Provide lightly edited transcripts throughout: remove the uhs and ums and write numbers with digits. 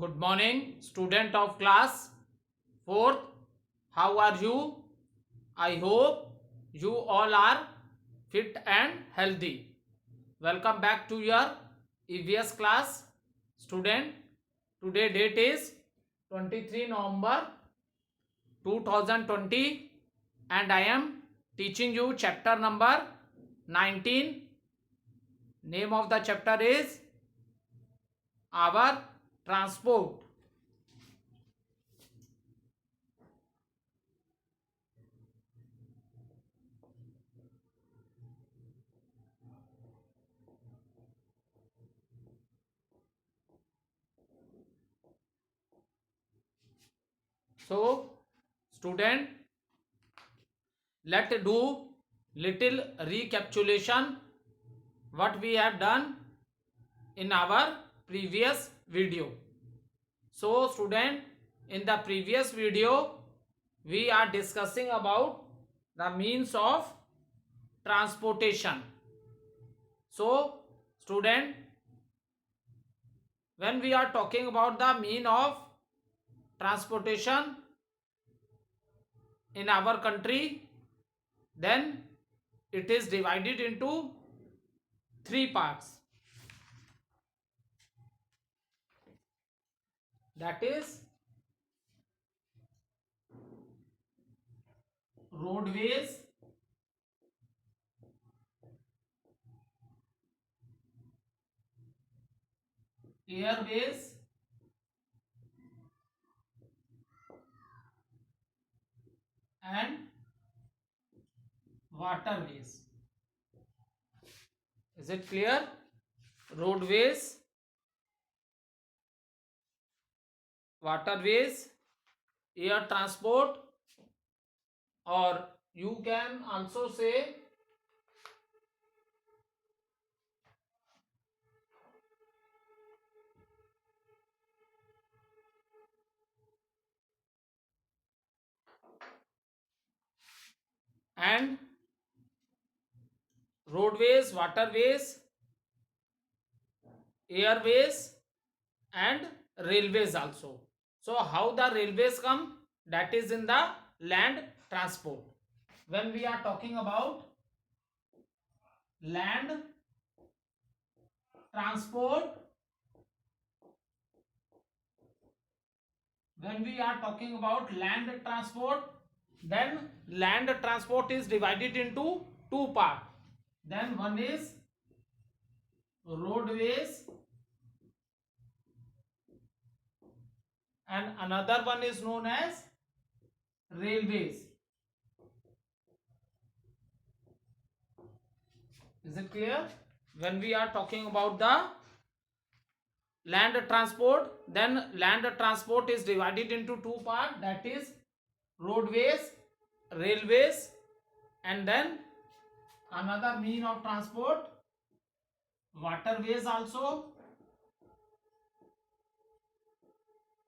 Good morning, student of class 4th. How are you? I hope you all are fit and healthy. Welcome back to your EVS class, student. Today date is 23 November 2020 and I am teaching you chapter number 19. Name of the chapter is Our Transport. So, student, let's do little recapitulation what we have done in our previous video. So, student, in the previous video, we are discussing about the means of transportation. So, student, when we are talking about the mean of transportation in our country, then it is divided into three parts. That is roadways, airways, and waterways. Is it clear? Roadways, waterways, air transport, or you can also say and roadways, waterways, airways, and railways also. So how the railways come? That is in the land transport. When we are talking about land transport, when we are talking about land transport, then land transport is divided into two parts. Then one is roadways and another one is known as railways. Is it clear? When we are talking about the land transport, then land transport is divided into two parts, that is roadways, railways, and then another mean of transport, waterways also,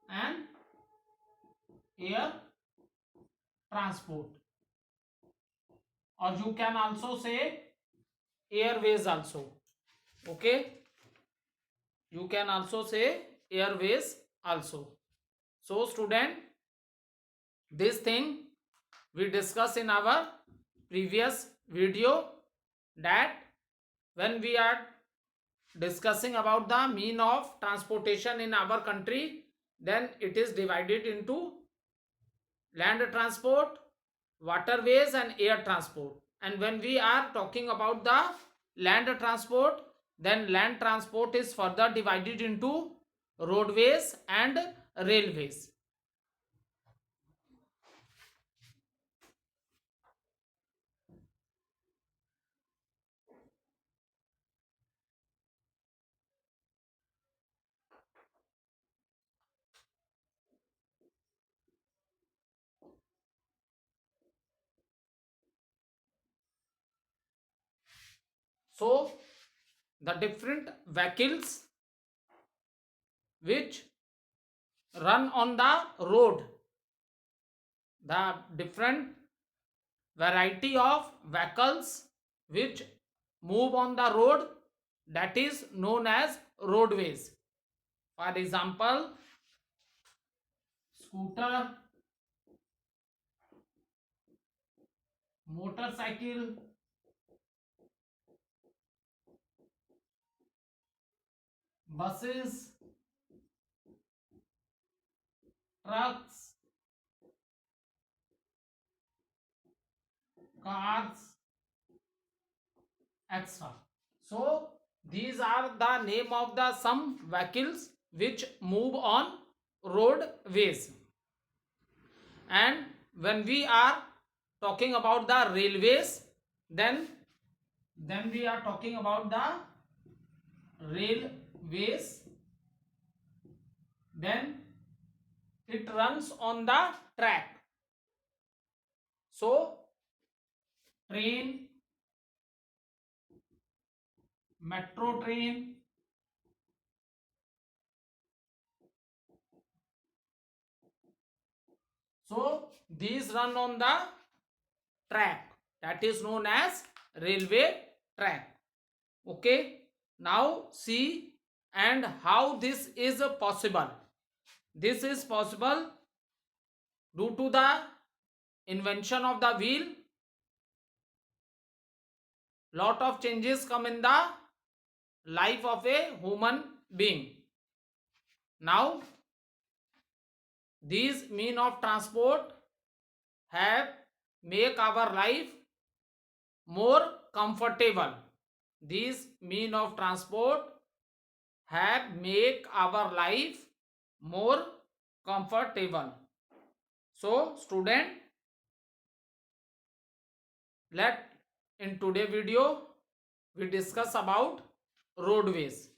and air transport, or you can also say airways also. Okay, you can also say airways also. So student, this thing we discussed in our previous video, that when we are discussing about the mean of transportation in our country, then it is divided into land transport, waterways, and air transport. And when we are talking about the land transport, then land transport is further divided into roadways and railways. So the different vehicles which run on the road, the different variety of vehicles which move on the road, that is known as roadways. For example, scooter, motorcycle, buses, trucks, cars, etc. So these are the name of the some vehicles which move on roadways. And when we are talking about the railways, then we are talking about the railways. Then it runs on the track. So train, metro train, so these run on the track, that is known as railway track. Okay, now see and how this is possible. This is possible due to the invention of the wheel. Lot of changes come in the life of a human being. Now these mean of transport have make our life more comfortable. These mean of transport have make our life more comfortable. So student, let in today video we discuss about roadways.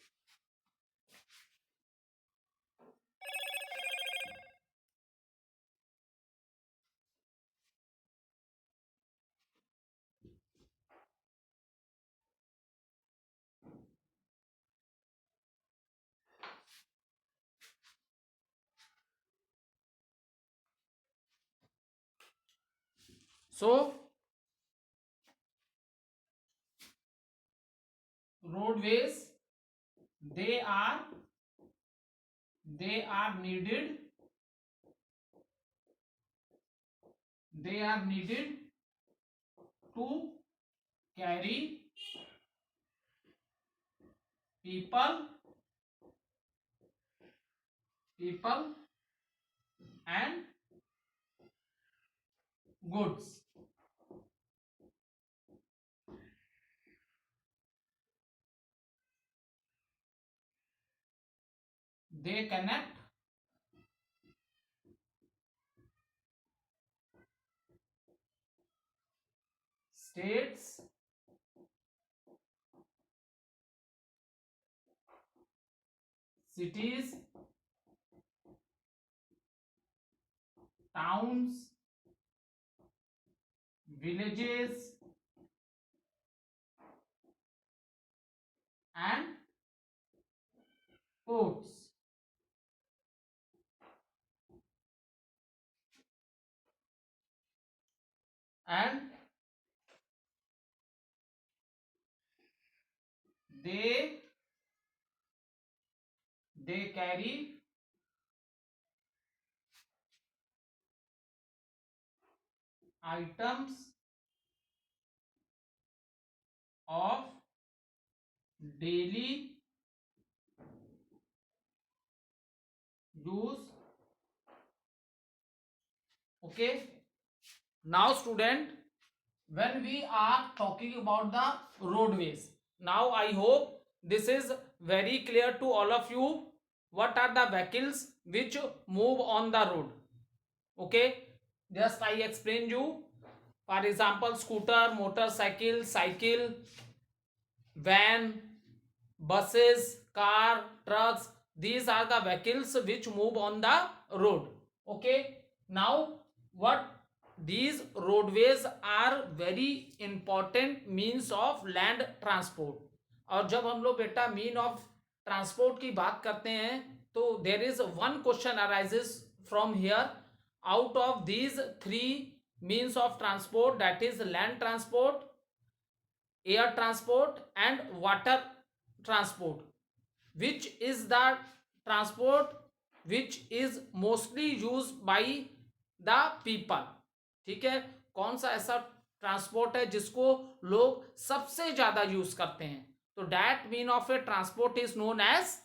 So roadways, they are needed, to carry people and goods. They connect states, cities, towns, villages, and ports. And they carry items of daily use. Okay, now student, when we are talking about the roadways, now I hope this is very clear to all of you what are the vehicles which move on the road. Okay, just I explain you. For example, scooter, motorcycle, cycle, van, buses, car, trucks, these are the vehicles which move on the road. Okay, now what, these roadways are very important means of land transport. और जब हम लोग बेटा mean of transport की बात करते हैं तो there is one question arises from here, out of these three means of transport, that is land transport, air transport and water transport, which is the transport which is mostly use by the people. ठीक है, कौन सा ऐसा transport है जिसको लोग सबसे ज्यादा यूज करते हैं? तो that mean of a transport is known as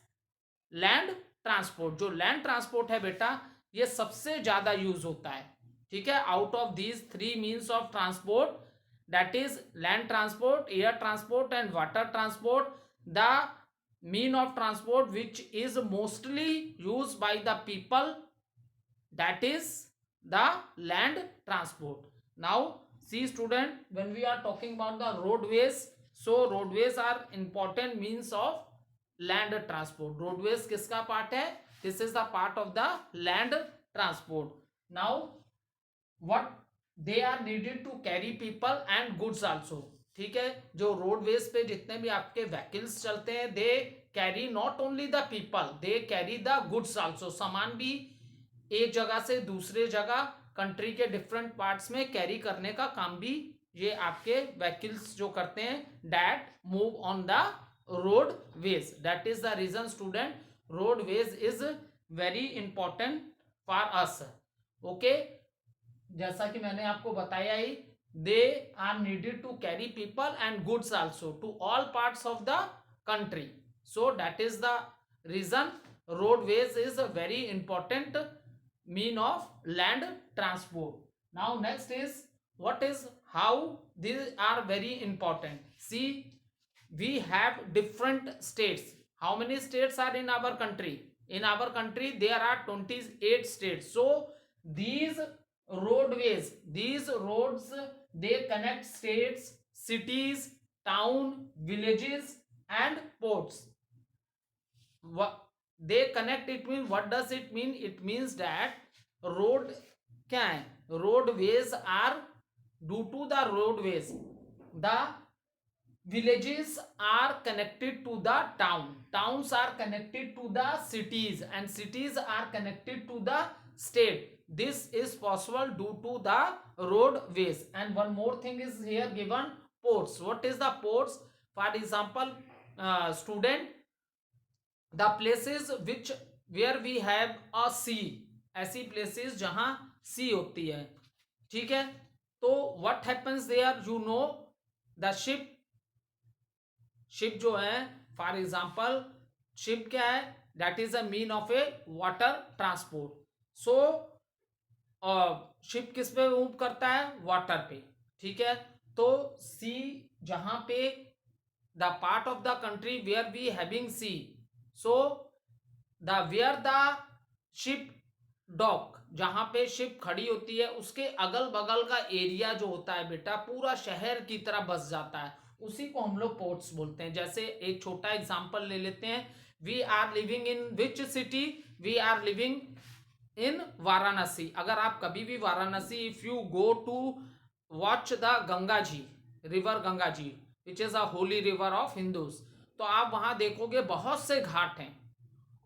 land transport. जो लैंड ट्रांसपोर्ट है बेटा, ये सबसे ज्यादा यूज होता है। ठीक है, out of these three means of transport, that is land transport, air transport and water transport, the mean of transport which is mostly used by the people, that is the land transport. Now see student, when we are talking about the roadways, so roadways are important means of land transport. roadways किसका part है? this is the part of the land transport. Now what they are needed to carry people and goods also. ठीक है, जो roadways पे जितने भी आपके vehicles चलते हैं, they carry not only the people, they carry the goods also. सामान भी एक जगह से दूसरे जगह कंट्री के डिफरेंट पार्ट्स में कैरी करने का काम भी ये आपके व्हीकल्स जो करते हैं, that move on the roadways. That is the reason student, roadways is very important for us. Okay, जैसा कि मैंने आपको बताया ही, they are needed to carry people and goods also to all parts of the country. So that is the reason roadways is a very important mean of land transport. Now next is what is how these are very important. See, we have different states. How many states are in our country? In our country there are 28 states. So these roadways, these roads, they connect states, cities, town, villages and ports. What they connect, it means, what does it mean? It means that road क्या है? roadways are, due to the roadways, the villages are connected to the town, towns are connected to the cities and cities are connected to the state. This is possible due to the roadways. And one more thing is here given, ports. What is the ports? For example, student, the places which where we have a sea, ऐसी places जहां सी होती है. ठीक है, तो what happens there, you know, the ship जो है, for example, ship क्या है? that is a mean of a water transport. so ship किस पे मूव करता है? वाटर पे. ठीक है, तो सी जहां पे the part of the country where we having sea, so the where the ship dock, जहां पे शिप खड़ी होती है, उसके अगल बगल का एरिया जो होता है बेटा, पूरा शहर की तरह बस जाता है, उसी को हम लोग पोर्ट्स बोलते हैं. जैसे एक छोटा एग्जांपल ले लेते हैं, we are living in which city? We are living in Varanasi. अगर आप कभी भी Varanasi, if you go to watch the Ganga ji, river Ganga ji which is a holy river of Hindus, तो आप वहां देखोगे बहुत से घाट हैं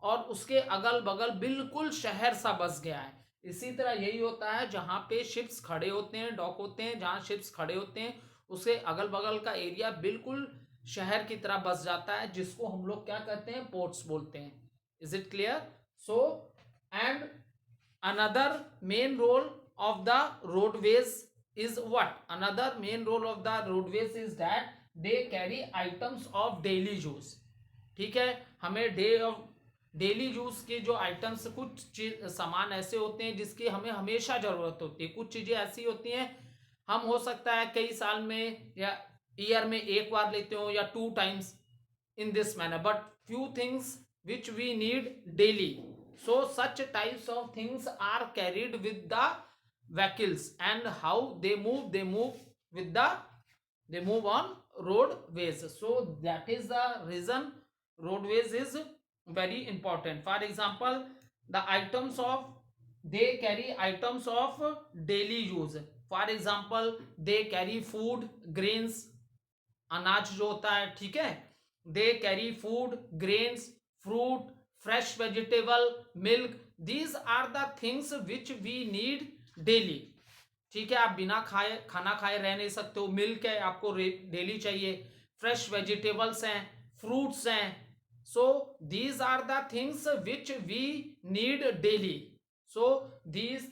और उसके अगल बगल बिल्कुल शहर सा बस गया है. इसी तरह यही होता है, जहां पे शिप्स खड़े होते हैं, डॉक होते हैं, जहां शिप्स खड़े होते हैं, उसके अगल बगल का एरिया बिल्कुल शहर की तरह बस जाता है, जिसको हम लोग क्या कहते हैं? पोर्ट्स बोलते हैं. Is it clear? So and another main role of the roadways is what? Another main role of the roadways is that they carry items of daily use. ठीक है, हमें डेली यूज के जो आइटम्स, कुछ सामान ऐसे होते हैं जिसकी हमें हमेशा जरूरत होती है. कुछ चीजें ऐसी होती हैं, हम हो सकता है कई साल में या ईयर में एक बार लेते हो या 2 times in this manner, but few things which we need daily. So such types of things are carried with the vehicles. And how they move with the, they move on roadways. So that is the reason roadways is very important. For example, the items of, they carry items of daily use. For example, they carry food, grains, अनाज जो होता है. ठीक है, they carry food, grains, fruit, fresh vegetable, milk. These are the things which we need daily. ठीक है, आप बिना खाना खाए रह नहीं सकते हो. मिल्क है, आपको डेली चाहिए. फ्रेश वेजिटेबल्स हैं, फ्रूट्स हैं. So these are the things which we need daily. So these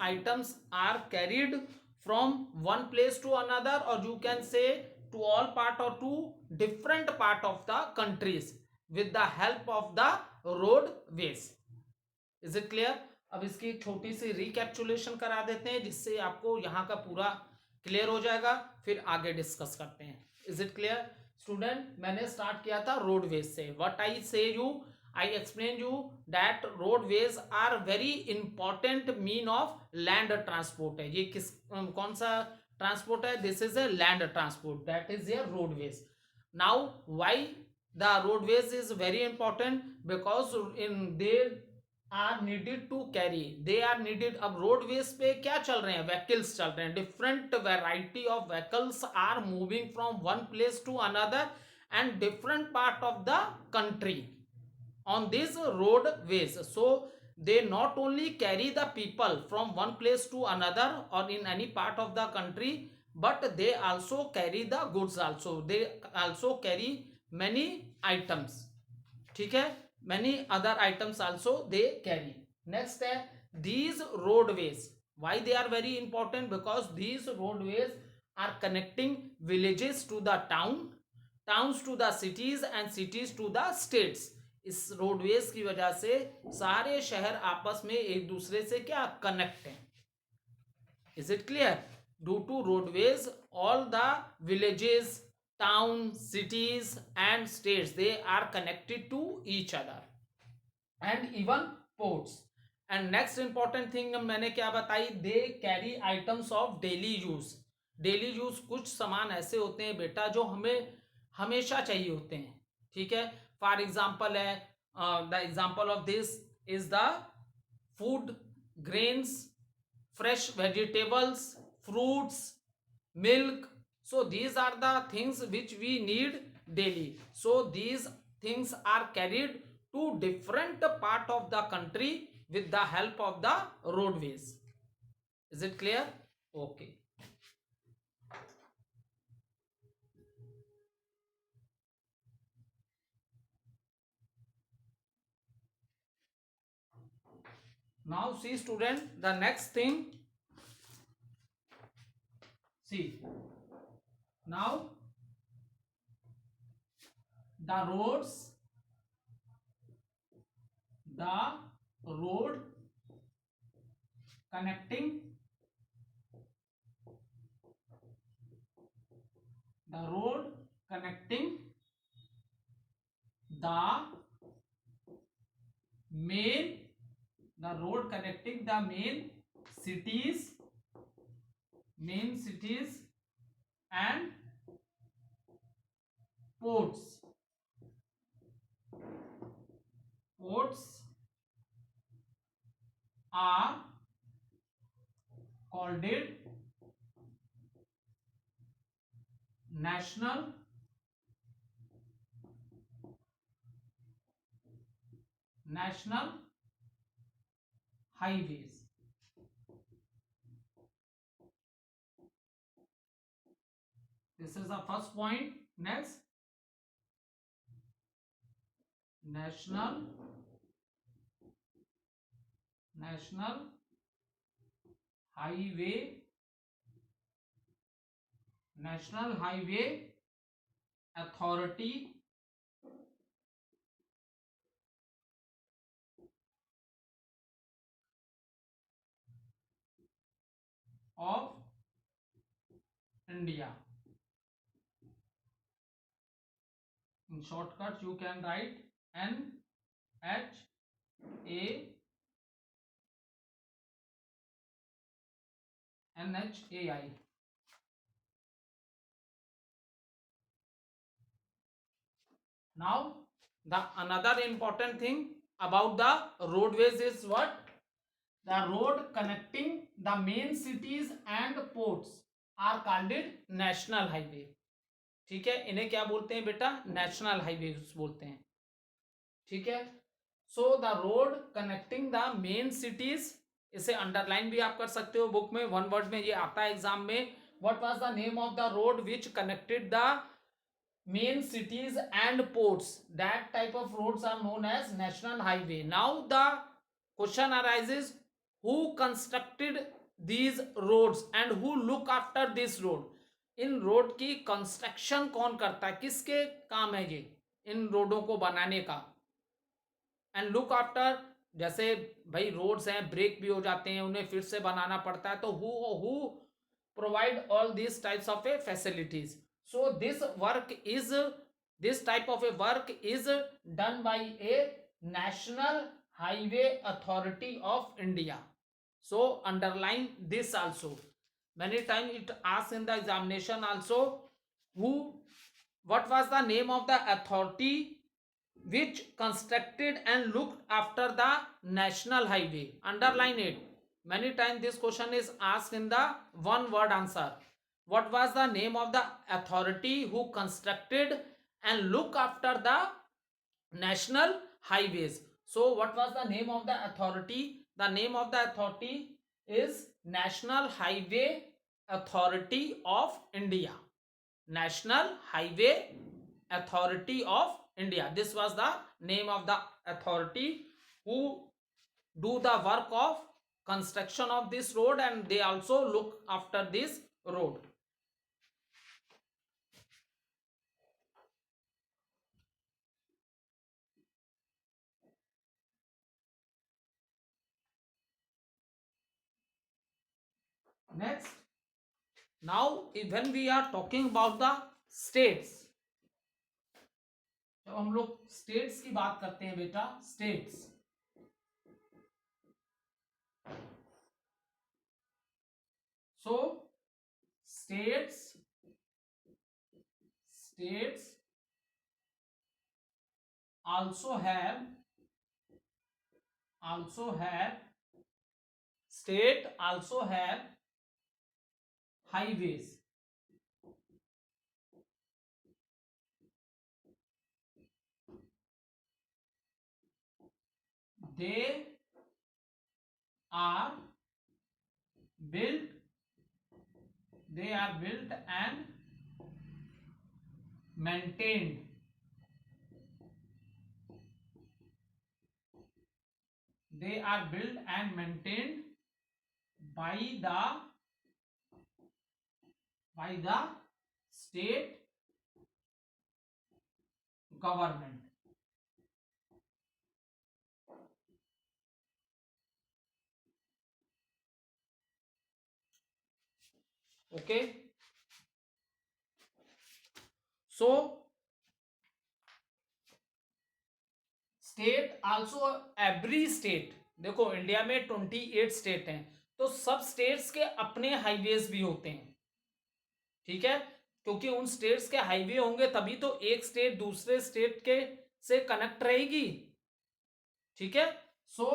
items are carried from one place to another, or you can say to all part or to different part of the countries with the help of the roadways. Is it clear? अब इसकी एक छोटी सी रिकैप्चुलेशन करा देते हैं जिससे आपको यहाँ का पूरा क्लियर हो जाएगा, फिर आगे डिस्कस करते हैं. Is it clear student? मैंने स्टार्ट किया था रोडवेज से. What I say you, I explain you that roadways are very important mean of land transport है. ये किस कौन सा ट्रांसपोर्ट है? This is a land transport, that is a roadways. Now why the roadways is very important? Because in there are needed to carry, they are needed. अब roadways पे क्या चल रहे हैं? व्हीकल्स चल रहे हैं. Different variety of vehicles are moving from one place to another and different part of the country on these roadways. So they not only carry the people from one place to another or in any part of the country, but they also carry the goods also. They also carry many items. ठीक है, many other items also they carry. Next है these roadways. Why they are very important? Because these roadways are connecting villages to the towns to the cities and cities to the states. इस roadways की वजह से सारे शहर आपस में एक दूसरे से क्या कनेक्ट हैं. Is it clear? Due to roadways all the villages, town, cities and states, they are connected to each other and even ports. And next important thing मैंने क्या बताई? They carry items of daily use. Daily use कुछ सामान ऐसे होते हैं बेटा जो हमें हमेशा चाहिए होते हैं. ठीक है, फॉर एग्जाम्पल है the example of this is the food, grains, fresh vegetables, fruits, milk. So these are the things which we need daily. So these things are carried to different part of the country with the help of the roadways. Is it clear? Okay. Now see student, the next thing, see now the roads, the road connecting the road connecting the main the road connecting the main cities and ports are called it national highways. This is the first point. Next, national highway authority of India. In shortcut you can write NHAI. Now the another important thing about the roadways is what? The road connecting the main cities and ports are called it national highway. ठीक है, इन्हें क्या बोलते हैं बेटा? National highway बोलते हैं. ठीक है, so the road connecting the main cities, इसे अंडरलाइन भी आप कर सकते हो बुक में, वन वर्ड में ये आता है एग्जाम में. What was the name of the road which connected the main cities and ports. That type of roads are known as national highway. Now the question arises, who constructed these roads and who look after this road? In road की construction कौन करता है, किसके काम है ये इन रोडों को बनाने का? एंड लुक आफ्टर, जैसे भाई रोड्स हैं, ब्रेक भी हो जाते हैं, उन्हें फिर से बनाना पड़ता है, तो who provide all this types of A facilities? So this type of A work is done by A national highway authority of India. So underline this also. Many times it asks in the examination also, what was the name of the authority which constructed and looked after the national highway? Underline it. Many times this question is asked in the one word answer. What was the name of the authority who constructed and looked after the national highways? So what was the name of the authority? The name of the authority is National Highway Authority of India. National Highway Authority of India. This was the name of the authority who do the work of construction of this road, and they also look after this road. Next, now when we are talking about the states, जब हम लोग states की बात करते हैं बेटा, states, so states also have state also have highways. They are built and maintained by the state government. Okay, so state also, every state, देखो India में 28 स्टेट हैं, तो सब स्टेट्स के अपने हाईवेज भी होते हैं. ठीक है, क्योंकि उन स्टेट्स के हाईवे होंगे तभी तो एक स्टेट दूसरे स्टेट के से कनेक्ट रहेगी. ठीक है, सो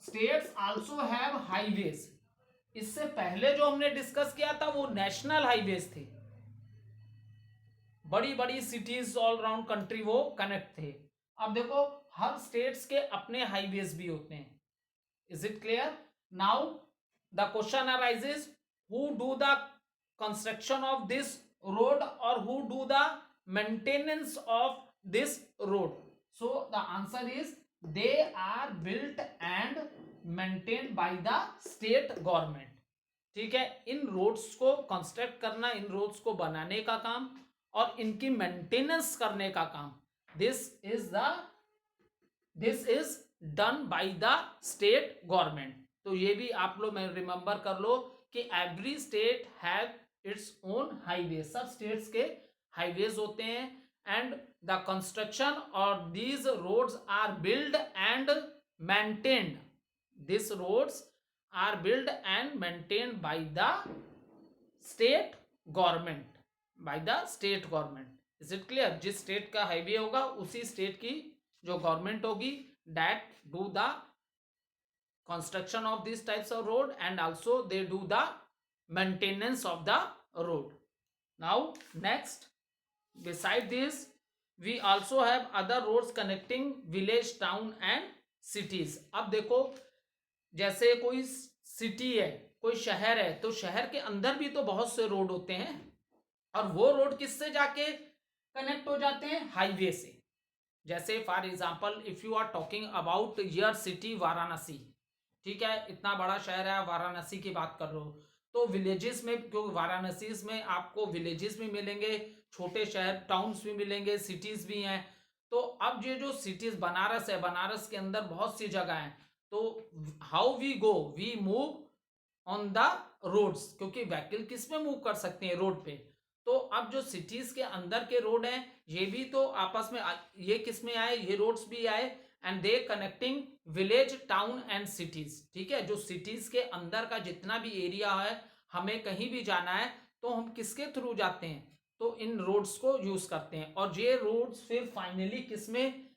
स्टेट्स आल्सो हैव हाईवेज. इससे पहले जो हमने डिस्कस किया था वो नेशनल हाईवेज थे, बड़ी बड़ी सिटीज ऑल अराउंड कंट्री वो कनेक्ट थे. अब देखो हर स्टेट्स के अपने हाईवेज भी होते हैं. Is it clear? Now the question arises, who do the construction of this road और who do the maintenance of this road? So the answer is they are built and maintained by the state government. ठीक है, इन roads को construct करना, इन roads को बनाने का काम और इनकी मेंटेनेंस करने का काम, this is done by the state government. तो ये भी आप लोग रिमेंबर कर लो कि every state have its own highway. सब स्टेट्स के हाईवेज होते हैं एंड द कंस्ट्रक्शन और these roads are build and maintained. This roads are build and maintained by the state government, is it clear? जिस state का highway होगा उसी state की जो गवर्नमेंट होगी, that do the construction of this types of road and also they do the maintenance of the road. Now next, beside this we also have other roads connecting village, town and cities. अब देखो जैसे कोई city है, कोई शहर है, तो शहर के अंदर भी तो बहुत से रोड होते हैं और वो रोड किससे जाके कनेक्ट हो जाते हैं हाईवे से। जैसे for example if you are talking about your city Varanasi, ठीक है, इतना बड़ा शहर है, वाराणसी की बात कर रहे हो, तो विलेजेस में, क्योंकि वाराणसी में आपको विलेजेस भी मिलेंगे, छोटे शहर टाउन्स भी मिलेंगे, सिटीज भी हैं। तो अब ये जो सिटीज, बनारस है, बनारस के अंदर बहुत सी जगह हैं, तो how we go, we move on the roads, क्योंकि व्हीकल किस में मूव कर सकते हैं, रोड पे। तो अब जो सिटीज के अंदर के रोड हैं, ये भी तो आपस में ये किस में आए, ये रोड्स भी आए, and they connecting village, town and cities. ठीक है, जो सिटीज के अंदर का जितना भी एरिया है, हमें कहीं भी जाना है तो हम किसके थ्रू जाते हैं, तो इन रोड्स को यूज करते हैं, और ये रोड्स फिर फाइनली किस में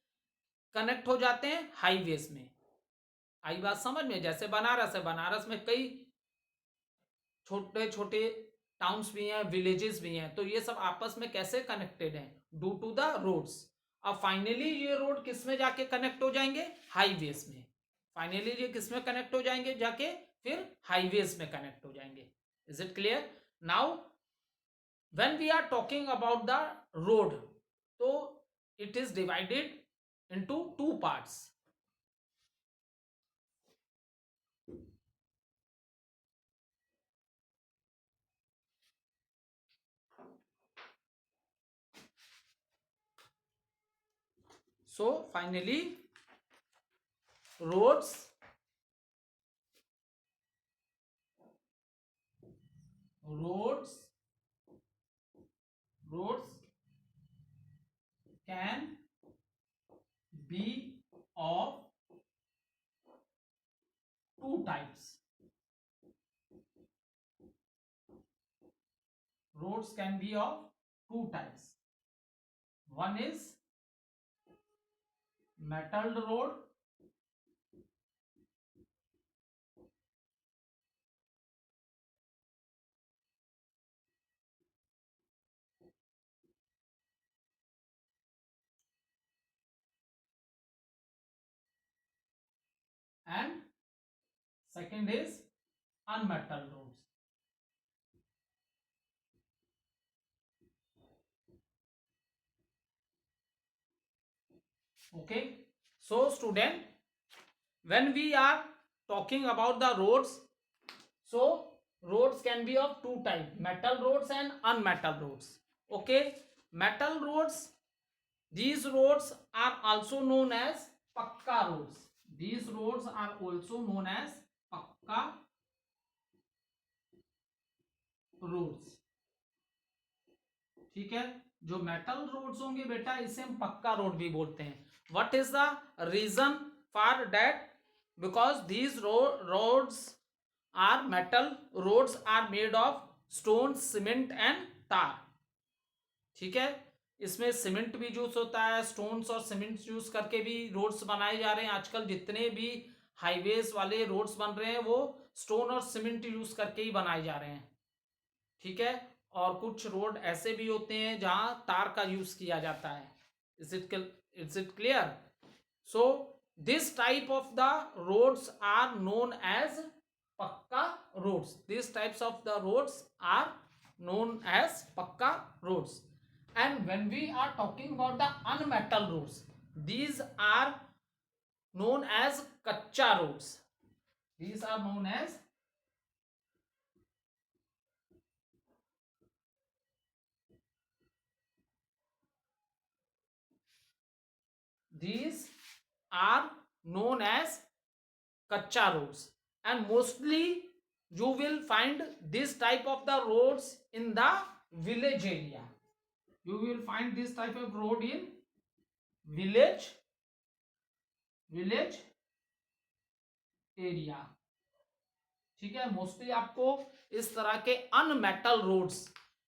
कनेक्ट हो जाते हैं, हाईवेज में। आई बात समझ में? जैसे बनारस है, बनारस में कई छोटे छोटे टाउन्स भी हैं, विलेजेस भी हैं, तो ये सब आपस में कैसे कनेक्टेड हैं, ड्यू टू द रोड्स। अब फाइनली ये रोड किस में जाके कनेक्ट हो जाएंगे, हाईवेज में। फाइनली ये किस में कनेक्ट हो जाएंगे, जाके फिर हाईवेज में कनेक्ट हो जाएंगे। Is it clear? Now when we are talking about the road, तो it is divided into two parts. So finally, roads roads roads can be of two types. Roads can be of two types. One is metalled road, and second is unmetalled roads. Okay, so student, when we are talking about the roads, so roads can be of two types, metal roads and unmetal roads. Okay, metal roads, these roads are also known as pakka roads. These roads are also known as pakka roads. ठीक है, जो metal roads होंगे बेटा, इसे हम पक्का road भी बोलते हैं। What is the reason for that? Because these roads are metal roads, are made of stone, cement and tar. ठीक है, इसमें सीमेंट भी यूज होता है, स्टोन्स और सीमेंट यूज करके भी रोड्स बनाए जा रहे हैं। आजकल जितने भी हाईवेज वाले रोड्स बन रहे हैं, वो स्टोन और सीमेंट यूज करके ही बनाए जा रहे हैं। ठीक है, और कुछ रोड ऐसे भी होते हैं जहां तार का यूज किया जाता है। Is it clear? So this type of the roads are known as pakka roads. This types of the roads are known as pakka roads. And when we are talking about the unmetal roads, these are known as kacha roads. These are known as these are known as kacha roads, and mostly you will find this type of the roads in the village area. You will find this type of road in village area. ठीक है, mostly आपको इस तरह के unmetalled roads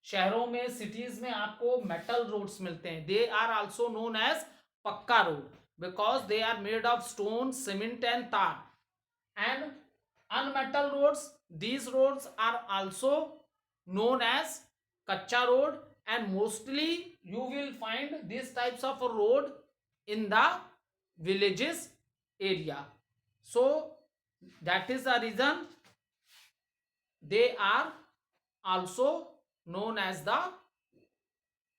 शहरों में, cities में आपको मेटल रोड्स मिलते हैं। They are also known as pakka road because they are made of stone, cement and tar. and unmetal roads, these roads are also known as kacha road, and mostly you will find these types of road in the villages area. So that is the reason they are also known as the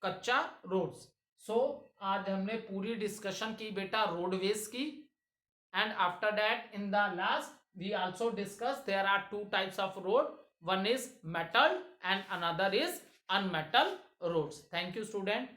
कच्चा roads. सो आज हमने पूरी discussion की बेटा roadways की, and after that in the last we also discussed there are two types of road, one is metal and another is unmetal roads. Thank you student.